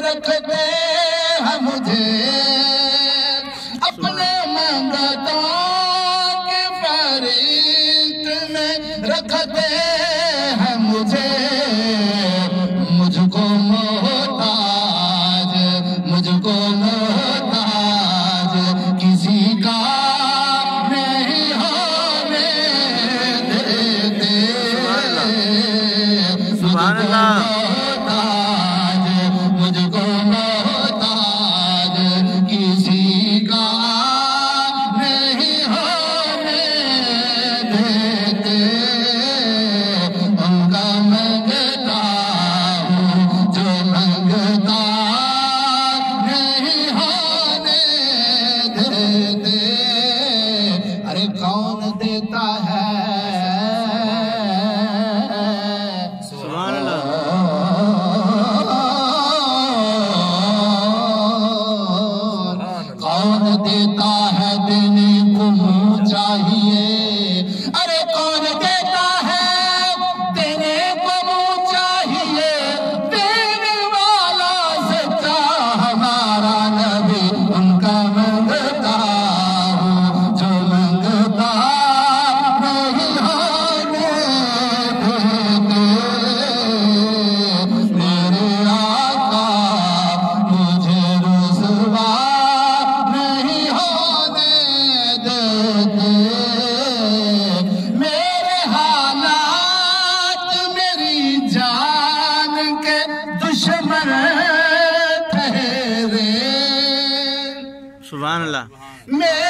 रखते हैं मुझे अपने मंगतों की फहरिस्त में रखते हैं मुझे, मुझको मोहताज, मुझको मोहताज किसी का नहीं होने देते। सुभान अल्लाह। मोहताज, मुझको मोहताज किसी का नहीं होने देते। उनका मंगता हूँ जो मंगता नहीं होने देते। अरे कौन देता है? सुभान अल्लाह। कौन देता है देने को मुँह चाहिए? अरे कौन देता है देने को मुँह चाहिए? देने वाला सच्चा हमारा नबी, उनका मंगता हूँ जो मंगता नहीं होने देते। मेरे आका मुझे रुसवा नहीं होने देते। मेरे हालात मेरी जान के दुश्मन ठहरे। सुभान अल्लाह। मेरे